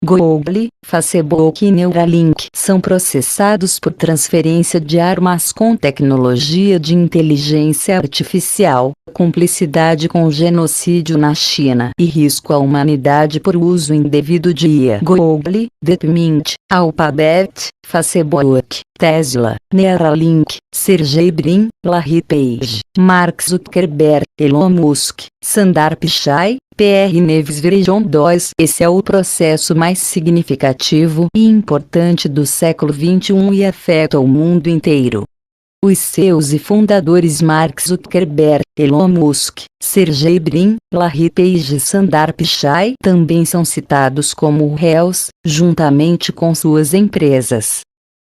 Google, Facebook e Neuralink são processados por transferência de armas com tecnologia de inteligência artificial, cumplicidade com o genocídio na China e risco à humanidade por uso indevido de IA. Google, DeepMind, Alphabet, Facebook, Tesla, Neuralink, Sergey Brin, Larry Page, Mark Zuckerberg, Elon Musk, Sundar Pichai, Pierre Neves Vision 2. Esse é o processo mais significativo e importante do século XXI e afeta o mundo inteiro. Os seus fundadores Mark Zuckerberg, Elon Musk, Sergey Brin, Larry Page e Sundar Pichai também são citados como réus, juntamente com suas empresas.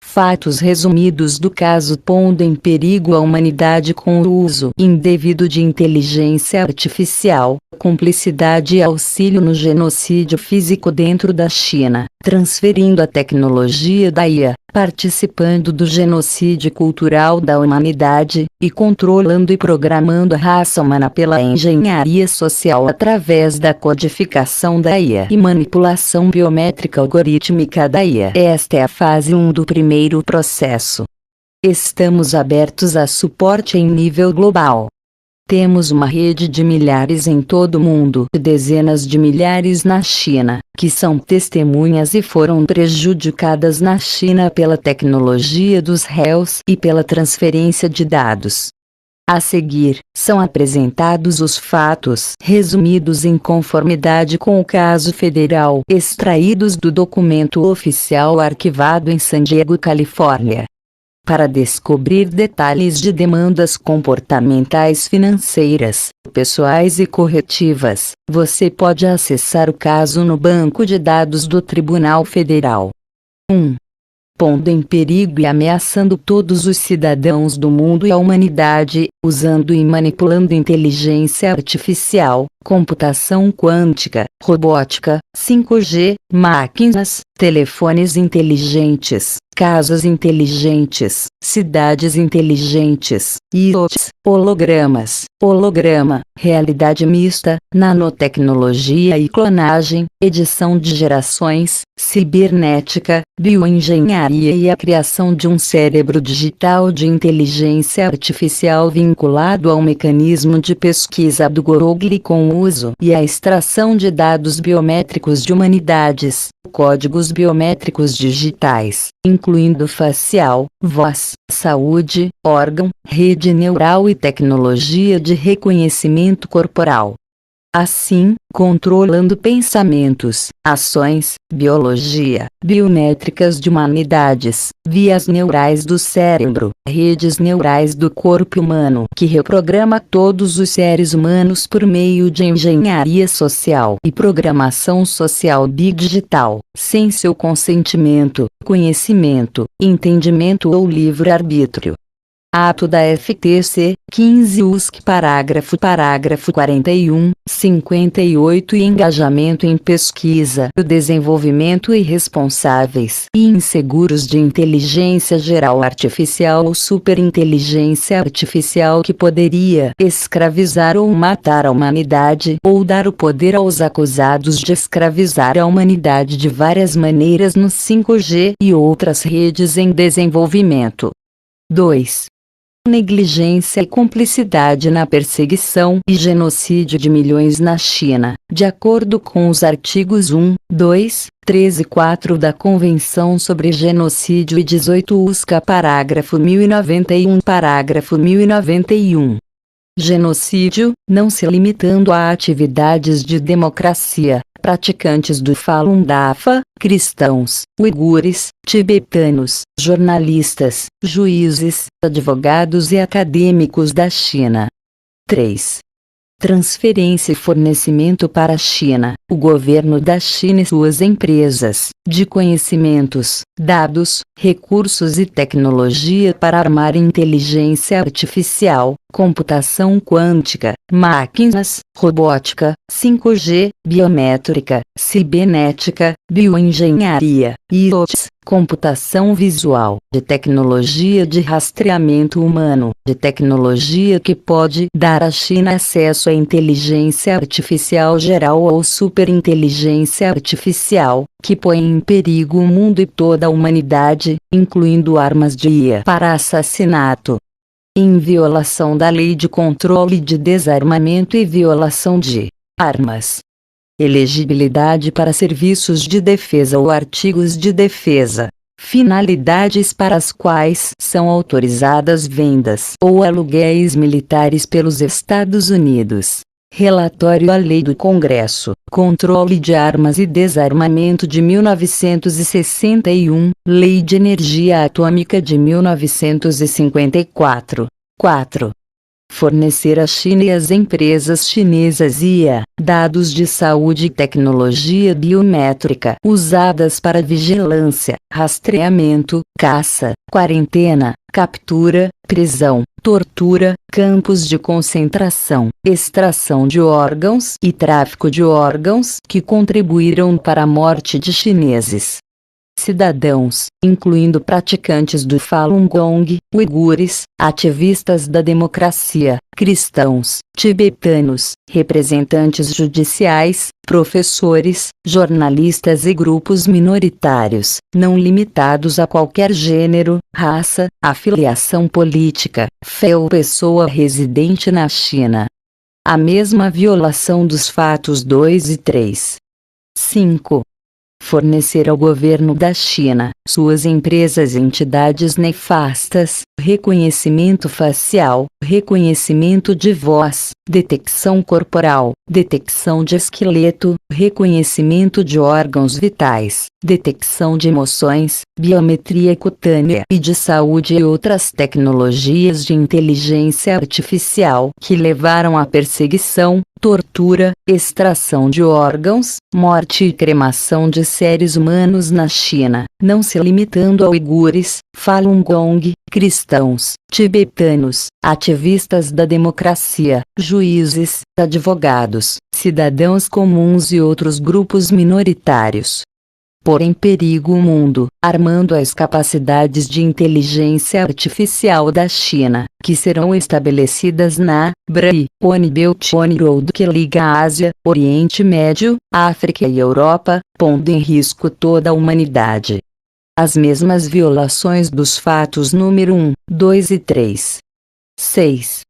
Fatos resumidos do caso pondo em perigo a humanidade com o uso indevido de inteligência artificial, cumplicidade e auxílio no genocídio físico dentro da China, transferindo a tecnologia da IA, participando do genocídio cultural da humanidade, e controlando e programando a raça humana pela engenharia social através da codificação da IA e manipulação biométrica algorítmica da IA. Esta é a fase 1 do primeiro processo. Estamos abertos a suporte em nível global. Temos uma rede de milhares em todo o mundo e dezenas de milhares na China, que são testemunhas e foram prejudicadas na China pela tecnologia dos réus e pela transferência de dados. A seguir, são apresentados os fatos resumidos em conformidade com o caso federal, extraídos do documento oficial arquivado em San Diego, Califórnia. Para descobrir detalhes de demandas comportamentais financeiras, pessoais e corretivas, você pode acessar o caso no banco de dados do Tribunal Federal. 1. Pondo em perigo e ameaçando todos os cidadãos do mundo e a humanidade, usando e manipulando inteligência artificial, computação quântica, robótica, 5G, máquinas, telefones inteligentes, casas inteligentes, cidades inteligentes, IoTs, hologramas, holograma, realidade mista, nanotecnologia e clonagem, edição de gerações, cibernética, bioengenharia e a criação de um cérebro digital de inteligência artificial vinculado ao mecanismo de pesquisa do Google com o uso e a extração de dados biométricos de humanidades, códigos biométricos digitais, incluindo facial, voz, saúde, órgão, rede neural e tecnologia de reconhecimento corporal. Assim, controlando pensamentos, ações, biologia, biométricas de humanidades, vias neurais do cérebro, redes neurais do corpo humano que reprograma todos os seres humanos por meio de engenharia social e programação social bidigital, sem seu consentimento, conhecimento, entendimento ou livre-arbítrio. Ato da FTC, 15 USC parágrafo 41, 58 e engajamento em pesquisa, desenvolvimento irresponsáveis e inseguros de inteligência geral artificial ou superinteligência artificial que poderia escravizar ou matar a humanidade ou dar o poder aos acusados de escravizar a humanidade de várias maneiras no 5G e outras redes em desenvolvimento. 2. Negligência e cumplicidade na perseguição e genocídio de milhões na China, de acordo com os artigos 1, 2, 3 e 4 da Convenção sobre Genocídio e 18 USCA parágrafo 1091 parágrafo 1091. Genocídio, não se limitando a atividades de democracia, praticantes do Falun Dafa, cristãos, uigures, tibetanos, jornalistas, juízes, advogados e acadêmicos da China. 3. Transferência e fornecimento para a China, o governo da China e suas empresas, de conhecimentos, dados, recursos e tecnologia para armar inteligência artificial, computação quântica, máquinas, robótica, 5G, biométrica, cibernética, bioengenharia, IoTs, computação visual, de tecnologia de rastreamento humano, de tecnologia que pode dar à China acesso à inteligência artificial geral ou superinteligência artificial, que põe em perigo o mundo e toda a humanidade, incluindo armas de IA para assassinato. Em violação da Lei de Controle de Desarmamento e violação de armas. Elegibilidade para serviços de defesa ou artigos de defesa. Finalidades para as quais são autorizadas vendas ou aluguéis militares pelos Estados Unidos. Relatório à Lei do Congresso, Controle de Armas e Desarmamento de 1961, Lei de Energia Atômica de 1954. 4. Fornecer à China e às empresas chinesas IA, dados de saúde e tecnologia biométrica usadas para vigilância, rastreamento, caça, quarentena, captura, prisão, tortura, campos de concentração, extração de órgãos e tráfico de órgãos que contribuíram para a morte de chineses. Cidadãos, incluindo praticantes do Falun Gong, uigures, ativistas da democracia, cristãos, tibetanos, representantes judiciais, professores, jornalistas e grupos minoritários, não limitados a qualquer gênero, raça, afiliação política, fé ou pessoa residente na China. A mesma violação dos fatos 2 e 3. 5. Fornecer ao governo da China, suas empresas e entidades nefastas, reconhecimento facial, reconhecimento de voz, detecção corporal, detecção de esqueleto, reconhecimento de órgãos vitais, detecção de emoções, biometria cutânea e de saúde e outras tecnologias de inteligência artificial que levaram à perseguição, tortura, extração de órgãos, morte e cremação de seres humanos na China, não se limitando a uigures, Falun Gong, cristãos, tibetanos, ativistas da democracia, juízes, advogados, cidadãos comuns e outros grupos minoritários. Pôr em perigo o mundo, armando as capacidades de inteligência artificial da China, que serão estabelecidas na One Belt One Road que liga a Ásia, Oriente Médio, África e Europa, pondo em risco toda a humanidade. As mesmas violações dos fatos número 1, 2 e 3. 6.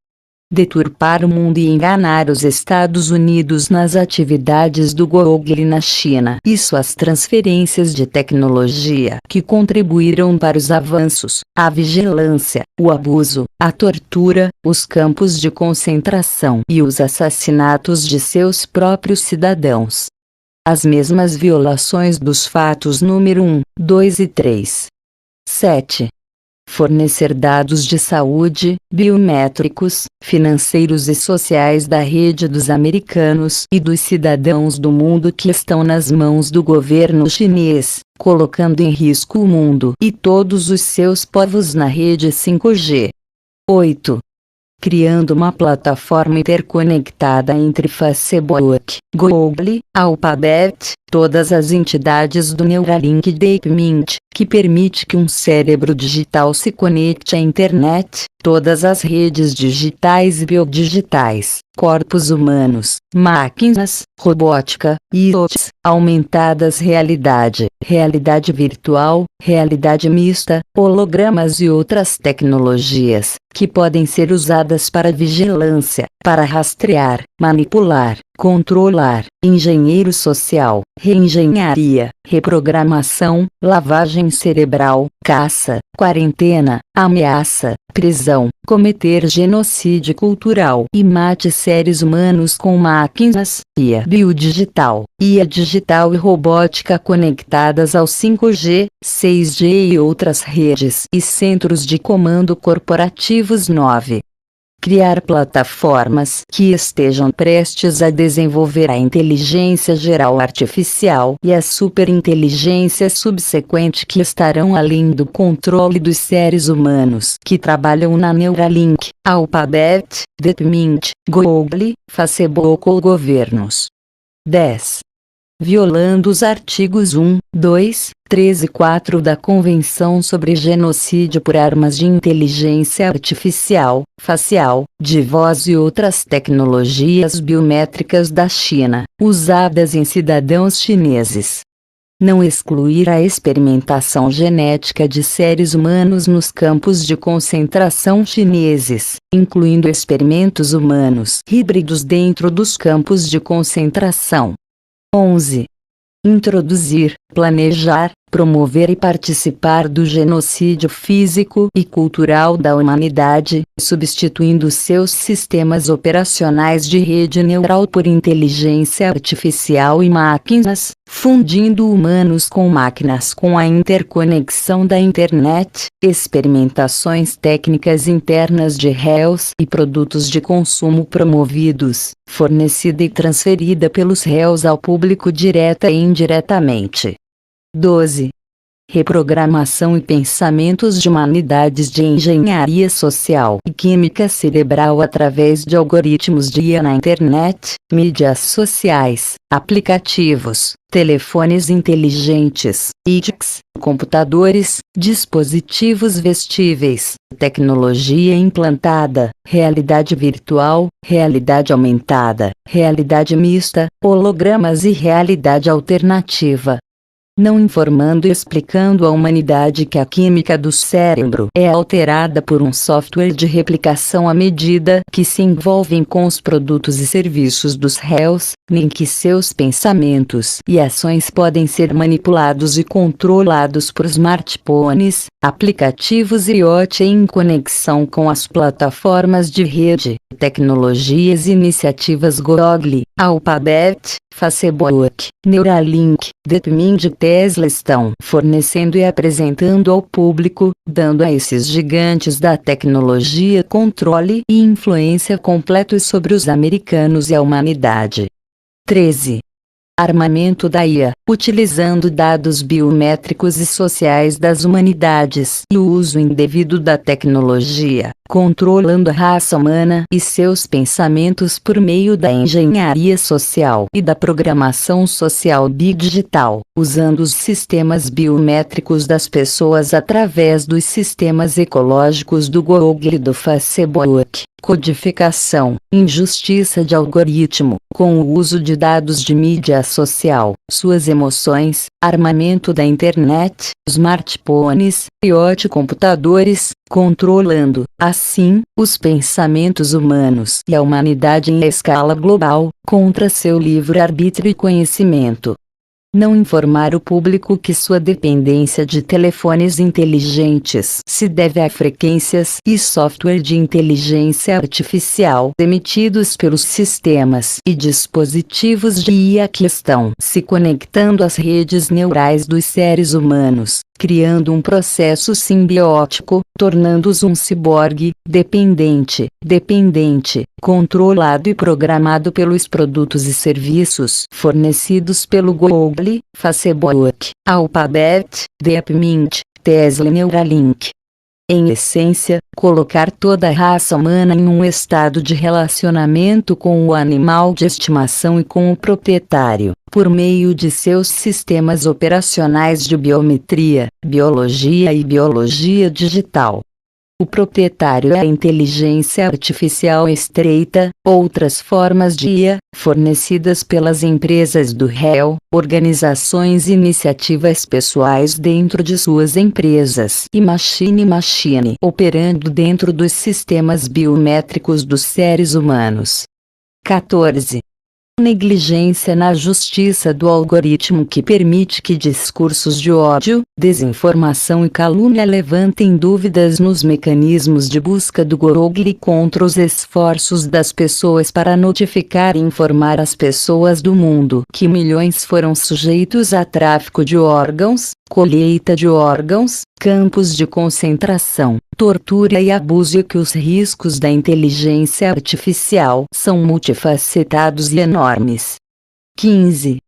Deturpar o mundo e enganar os Estados Unidos nas atividades do Google na China e suas transferências de tecnologia que contribuíram para os avanços, a vigilância, o abuso, a tortura, os campos de concentração e os assassinatos de seus próprios cidadãos. As mesmas violações dos fatos número 1, 2 e 3. 7. Fornecer dados de saúde, biométricos, financeiros e sociais da rede dos americanos e dos cidadãos do mundo que estão nas mãos do governo chinês, colocando em risco o mundo e todos os seus povos na rede 5G. 8. Criando uma plataforma interconectada entre Facebook, Google, Alphabet, todas as entidades do Neuralink e DeepMind, que permite que um cérebro digital se conecte à internet, todas as redes digitais e biodigitais, corpos humanos, máquinas, robótica, IoTs, aumentadas realidade, realidade virtual, realidade mista, hologramas e outras tecnologias, que podem ser usadas para vigilância, para rastrear, manipular, controlar, engenheiro social, reengenharia, reprogramação, lavagem cerebral, caça, quarentena, ameaça, prisão, cometer genocídio cultural e mate seres humanos com máquinas, IA biodigital, IA digital e robótica conectadas ao 5G, 6G e outras redes e centros de comando corporativos. 9. Criar plataformas que estejam prestes a desenvolver a inteligência geral artificial e a superinteligência subsequente que estarão além do controle dos seres humanos que trabalham na Neuralink, Alphabet, DeepMind, Google, Facebook ou governos. 10. violando os artigos 1, 2, 3 e 4 da Convenção sobre Genocídio por Armas de Inteligência Artificial, Facial, de Voz e outras tecnologias biométricas da China, usadas em cidadãos chineses. Não excluir a experimentação genética de seres humanos nos campos de concentração chineses, incluindo experimentos humanos híbridos dentro dos campos de concentração. 11. Introduzir, planejar, promover e participar do genocídio físico e cultural da humanidade, substituindo seus sistemas operacionais de rede neural por inteligência artificial e máquinas, fundindo humanos com máquinas com a interconexão da internet, experimentações técnicas internas de réus e produtos de consumo promovidos, fornecida e transferida pelos réus ao público direta e indiretamente. 12. Reprogramação e pensamentos de humanidades de engenharia social e química cerebral através de algoritmos de IA na internet, mídias sociais, aplicativos, telefones inteligentes, IDs, computadores, dispositivos vestíveis, tecnologia implantada, realidade virtual, realidade aumentada, realidade mista, hologramas e realidade alternativa. Não informando e explicando à humanidade que a química do cérebro é alterada por um software de replicação à medida que se envolvem com os produtos e serviços dos réus, nem que seus pensamentos e ações podem ser manipulados e controlados por smartphones, aplicativos IoT em conexão com as plataformas de rede, tecnologias e iniciativas Google, Alphabet, Facebook, Neuralink, DeepMind e Tesla estão fornecendo e apresentando ao público, dando a esses gigantes da tecnologia controle e influência completos sobre os americanos e a humanidade. 13. Armamento da IA, utilizando dados biométricos e sociais das humanidades e o uso indevido da tecnologia, controlando a raça humana e seus pensamentos por meio da engenharia social e da programação social bidigital, usando os sistemas biométricos das pessoas através dos sistemas ecológicos do Google e do Facebook. Codificação, injustiça de algoritmo, com o uso de dados de mídia social, suas emoções, armamento da internet, smartphones, IoT computadores, controlando, assim, os pensamentos humanos e a humanidade em escala global, contra seu livre-arbítrio e conhecimento. Não informar o público que sua dependência de telefones inteligentes se deve a frequências e software de inteligência artificial emitidos pelos sistemas e dispositivos de IA que estão se conectando às redes neurais dos seres humanos, criando um processo simbiótico, tornando-os um ciborgue, dependente, controlado e programado pelos produtos e serviços fornecidos pelo Google, Facebook, Alphabet, DeepMind, Tesla e Neuralink. Em essência, colocar toda a raça humana em um estado de relacionamento com o animal de estimação e com o proprietário, por meio de seus sistemas operacionais de biometria, biologia e biologia digital. O proprietário é a inteligência artificial estreita, outras formas de IA, fornecidas pelas empresas do réu, organizações e iniciativas pessoais dentro de suas empresas e machine operando dentro dos sistemas biométricos dos seres humanos. 14. Negligência na justiça do algoritmo que permite que discursos de ódio, desinformação e calúnia levantem dúvidas nos mecanismos de busca do Google contra os esforços das pessoas para notificar e informar as pessoas do mundo que milhões foram sujeitos a tráfico de órgãos, colheita de órgãos, campos de concentração, tortura e abuso e que os riscos da inteligência artificial são multifacetados e enormes. 15.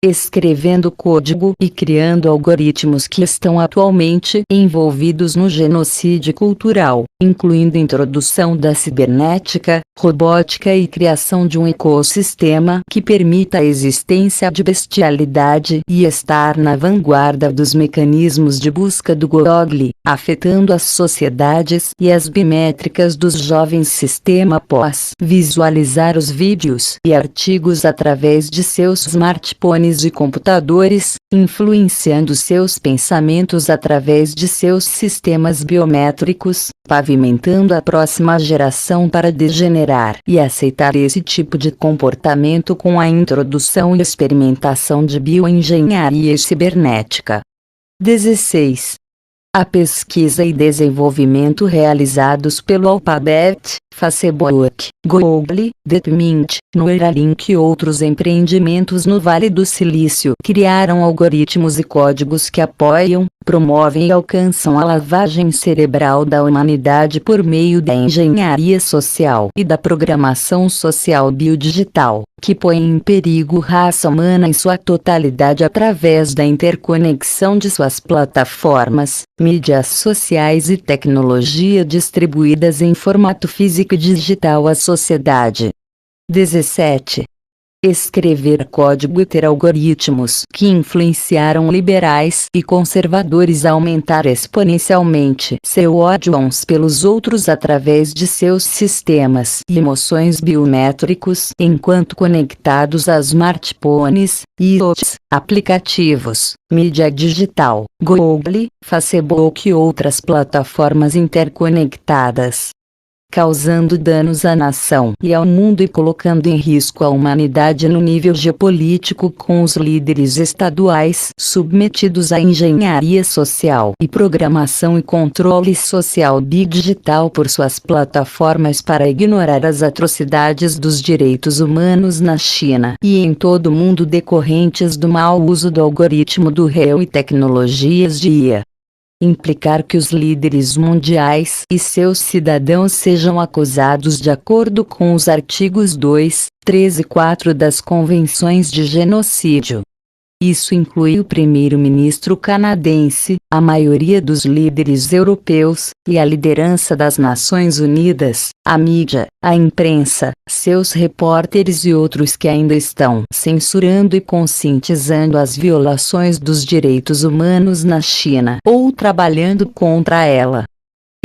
escrevendo código e criando algoritmos que estão atualmente envolvidos no genocídio cultural, incluindo introdução da cibernética, robótica e criação de um ecossistema que permita a existência de bestialidade e estar na vanguarda dos mecanismos de busca do Google, afetando as sociedades e as biométricas dos jovens. Sistema após visualizar os vídeos e artigos através de seus smartphones e computadores, influenciando seus pensamentos através de seus sistemas biométricos, pavimentando a próxima geração para degenerar e aceitar esse tipo de comportamento com a introdução e experimentação de bioengenharia cibernética. 16. A pesquisa e desenvolvimento realizados pelo Alphabet, Facebook, Google, DeepMind, Neuralink e outros empreendimentos no Vale do Silício criaram algoritmos e códigos que apoiam, promovem e alcançam a lavagem cerebral da humanidade por meio da engenharia social e da programação social biodigital, que põe em perigo a raça humana em sua totalidade através da interconexão de suas plataformas, mídias sociais e tecnologia distribuídas em formato físico e digital à sociedade. 17. Escrever código e ter algoritmos que influenciaram liberais e conservadores a aumentar exponencialmente seu ódio uns pelos outros através de seus sistemas e emoções biométricos enquanto conectados a smartphones, IoTs, aplicativos, mídia digital, Google, Facebook e outras plataformas interconectadas, causando danos à nação e ao mundo e colocando em risco a humanidade no nível geopolítico com os líderes estaduais submetidos à engenharia social e programação e controle social bidigital por suas plataformas para ignorar as atrocidades dos direitos humanos na China e em todo o mundo decorrentes do mau uso do algoritmo do réu e tecnologias de IA. Implicar que os líderes mundiais e seus cidadãos sejam acusados de acordo com os artigos 2, 3 e 4 das Convenções de Genocídio. Isso inclui o primeiro-ministro canadense, a maioria dos líderes europeus, e a liderança das Nações Unidas, a mídia, a imprensa, seus repórteres e outros que ainda estão censurando e conscientizando as violações dos direitos humanos na China ou trabalhando contra ela.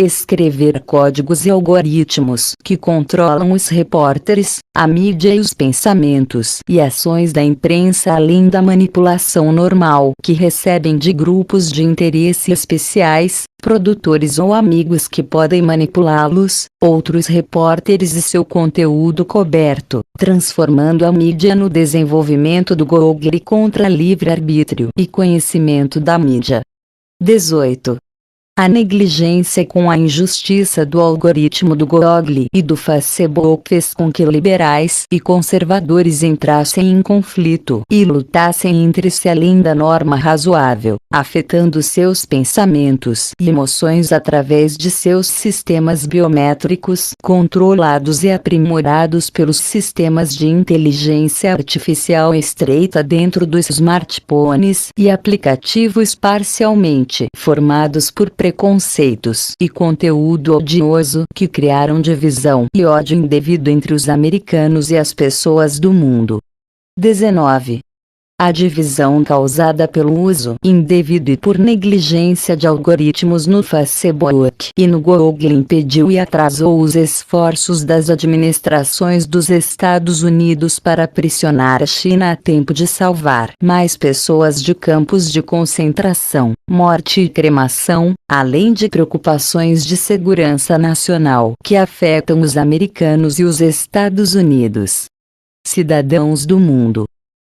Escrever códigos e algoritmos que controlam os repórteres, a mídia e os pensamentos e ações da imprensa além da manipulação normal que recebem de grupos de interesse especiais, produtores ou amigos que podem manipulá-los, outros repórteres e seu conteúdo coberto, transformando a mídia no desenvolvimento do Google contra livre-arbítrio e conhecimento da mídia. 18. A negligência com a injustiça do algoritmo do Google e do Facebook fez com que liberais e conservadores entrassem em conflito e lutassem entre si além da norma razoável, afetando seus pensamentos e emoções através de seus sistemas biométricos controlados e aprimorados pelos sistemas de inteligência artificial estreita dentro dos smartphones e aplicativos parcialmente formados por preconceitos e conteúdo odioso que criaram divisão e ódio indevido entre os americanos e as pessoas do mundo. 19. A divisão causada pelo uso indevido e por negligência de algoritmos no Facebook e no Google impediu e atrasou os esforços das administrações dos Estados Unidos para pressionar a China a tempo de salvar mais pessoas de campos de concentração, morte e cremação, além de preocupações de segurança nacional que afetam os americanos e os Estados Unidos. Cidadãos do mundo.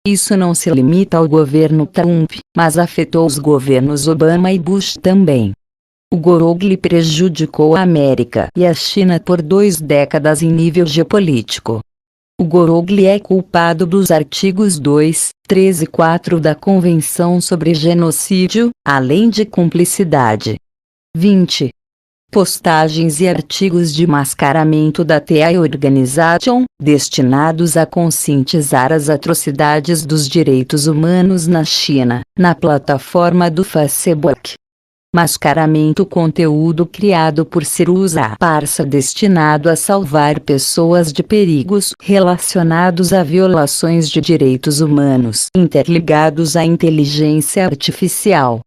Isso não se limita ao governo Trump, mas afetou os governos Obama e Bush também. O Google prejudicou a América e a China por 2 décadas em nível geopolítico. O Google é culpado dos artigos 2, 3 e 4 da Convenção sobre Genocídio, além de cumplicidade. 20. Postagens e artigos de mascaramento da TI Organization, destinados a conscientizar as atrocidades dos direitos humanos na China, na plataforma do Facebook. Mascaramento: conteúdo criado por Syruza Parsa destinado a salvar pessoas de perigos relacionados a violações de direitos humanos interligados à inteligência artificial.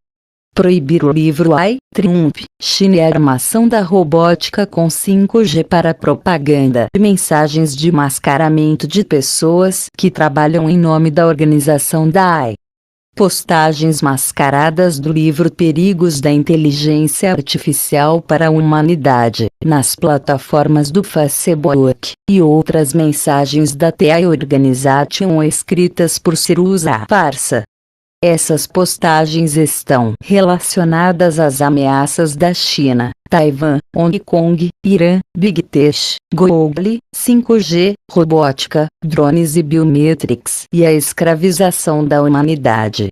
Proibir o livro AI, Trump, China e a armação da robótica com 5G para propaganda. Mensagens de mascaramento de pessoas que trabalham em nome da organização da AI. Postagens mascaradas do livro Perigos da Inteligência Artificial para a Humanidade, nas plataformas do Facebook, e outras mensagens da TI Organization escritas por Syruza Parsa. Essas postagens estão relacionadas às ameaças da China, Taiwan, Hong Kong, Irã, Big Tech, Google, 5G, robótica, drones e biometrics e a escravização da humanidade.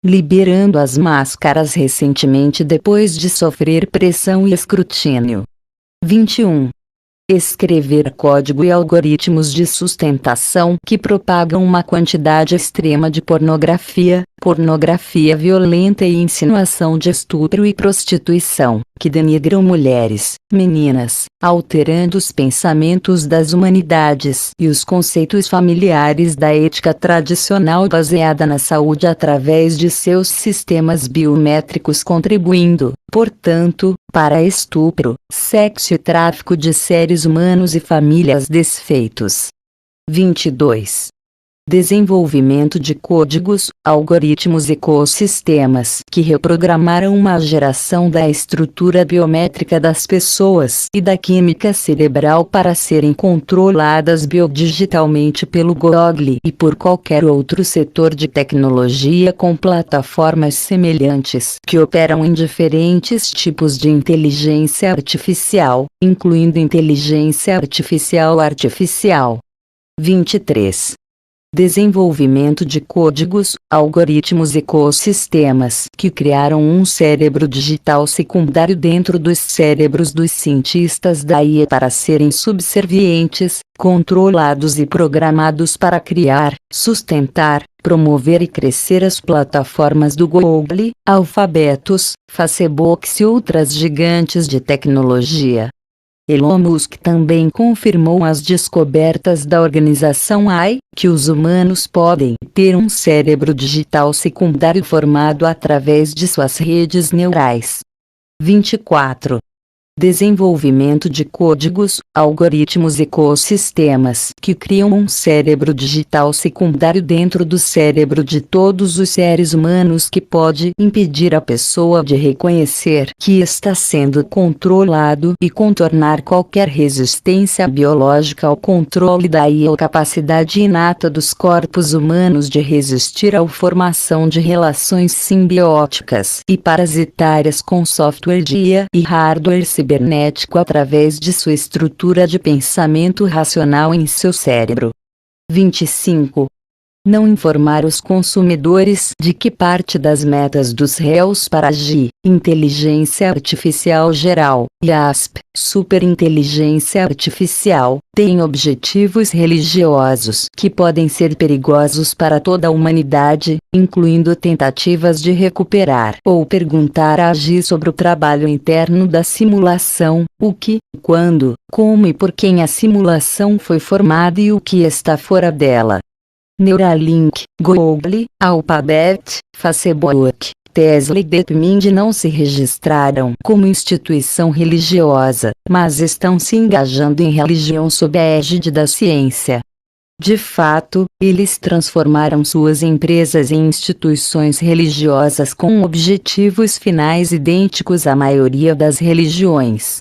Liberando as máscaras recentemente depois de sofrer pressão e escrutínio. 21. Escrever código e algoritmos de sustentação que propagam uma quantidade extrema de pornografia violenta e insinuação de estupro e prostituição, que denigram mulheres, meninas, alterando os pensamentos das humanidades e os conceitos familiares da ética tradicional baseada na saúde através de seus sistemas biométricos, contribuindo, portanto, para estupro, sexo e tráfico de seres humanos e famílias desfeitos. 22. Desenvolvimento de códigos, algoritmos e ecossistemas que reprogramaram uma geração da estrutura biométrica das pessoas e da química cerebral para serem controladas biodigitalmente pelo Google e por qualquer outro setor de tecnologia com plataformas semelhantes que operam em diferentes tipos de inteligência artificial, incluindo inteligência artificial. 23. Desenvolvimento de códigos, algoritmos e ecossistemas que criaram um cérebro digital secundário dentro dos cérebros dos cientistas da IA para serem subservientes, controlados e programados para criar, sustentar, promover e crescer as plataformas do Google, Alphabetus, Facebook e outras gigantes de tecnologia. Elon Musk também confirmou as descobertas da organização AI, que os humanos podem ter um cérebro digital secundário formado através de suas redes neurais. 24. Desenvolvimento de códigos, algoritmos e ecossistemas que criam um cérebro digital secundário dentro do cérebro de todos os seres humanos que pode impedir a pessoa de reconhecer que está sendo controlado e contornar qualquer resistência biológica ao controle da IA ou capacidade inata dos corpos humanos de resistir à formação de relações simbióticas e parasitárias com software de IA e hardware cibernético através de sua estrutura de pensamento racional em seu cérebro. 25. Não informar os consumidores de que parte das metas dos réus para a GI, Inteligência Artificial Geral, e ASP, Superinteligência Artificial, têm objetivos religiosos que podem ser perigosos para toda a humanidade, incluindo tentativas de recuperar ou perguntar a GI sobre o trabalho interno da simulação, o que, quando, como e por quem a simulação foi formada e o que está fora dela. Neuralink, Google, Alphabet, Facebook, Tesla e DeepMind não se registraram como instituição religiosa, mas estão se engajando em religião sob a égide da ciência. De fato, eles transformaram suas empresas em instituições religiosas com objetivos finais idênticos à maioria das religiões.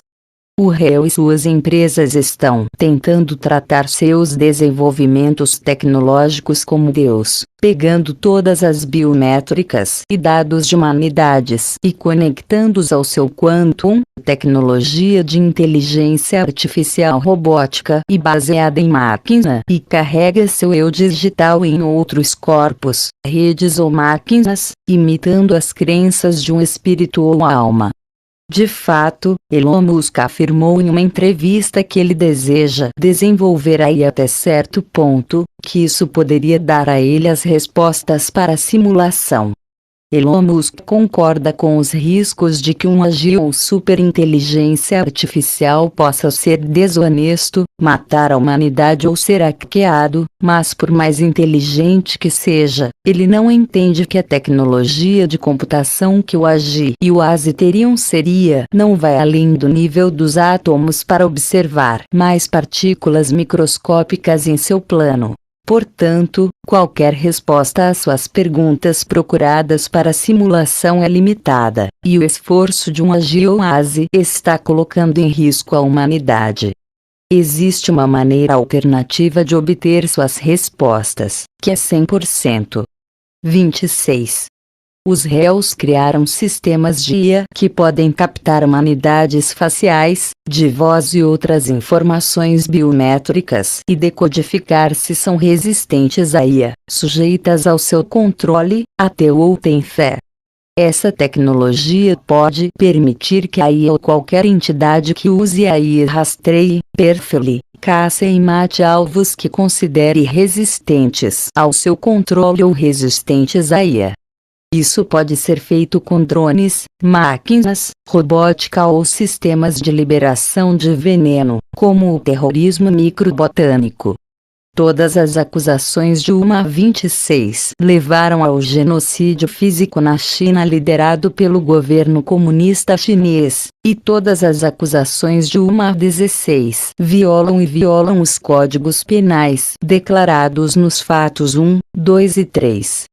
O réu e suas empresas estão tentando tratar seus desenvolvimentos tecnológicos como Deus, pegando todas as biométricas e dados de humanidades e conectando-os ao seu quantum, tecnologia de inteligência artificial robótica e baseada em máquina, e carrega seu eu digital em outros corpos, redes ou máquinas, imitando as crenças de um espírito ou alma. De fato, Elon Musk afirmou em uma entrevista que ele deseja desenvolver a IA até certo ponto, que isso poderia dar a ele as respostas para a simulação. Elon Musk concorda com os riscos de que um AGI ou superinteligência artificial possa ser desonesto, matar a humanidade ou ser hackeado, mas por mais inteligente que seja, ele não entende que a tecnologia de computação que o AGI e o ASI teriam não vai além do nível dos átomos para observar mais partículas microscópicas em seu plano. Portanto, qualquer resposta às suas perguntas procuradas para a simulação é limitada, e o esforço de um AGI ou ASI está colocando em risco a humanidade. Existe uma maneira alternativa de obter suas respostas, que é 100%. 26. Os réus criaram sistemas de IA que podem captar humanidades faciais, de voz e outras informações biométricas e decodificar se são resistentes à IA, sujeitas ao seu controle, ateu ou tem fé. Essa tecnologia pode permitir que a IA ou qualquer entidade que use a IA rastreie, perfile, caça e mate alvos que considere resistentes ao seu controle ou resistentes à IA. Isso pode ser feito com drones, máquinas, robótica ou sistemas de liberação de veneno, como o terrorismo microbotânico. Todas as acusações de UMA 26 levaram ao genocídio físico na China liderado pelo governo comunista chinês, e todas as acusações de UMA 16 violam os códigos penais declarados nos fatos 1, 2 e 3.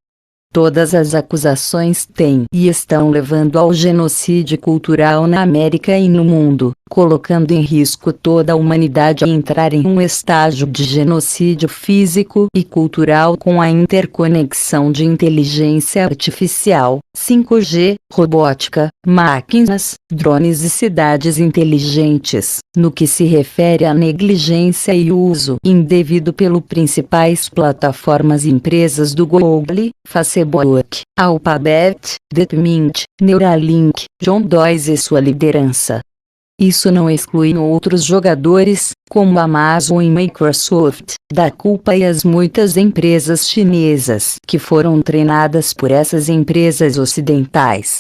Todas as acusações têm e estão levando ao genocídio cultural na América e no mundo, colocando em risco toda a humanidade a entrar em um estágio de genocídio físico e cultural com a interconexão de inteligência artificial, 5G, robótica, máquinas, drones e cidades inteligentes, no que se refere à negligência e uso indevido pelo principais plataformas e empresas do Google, Facebook, Alphabet, DeepMind, Neuralink, John Doerr e sua liderança. Isso não exclui outros jogadores, como Amazon e Microsoft, da culpa e as muitas empresas chinesas que foram treinadas por essas empresas ocidentais.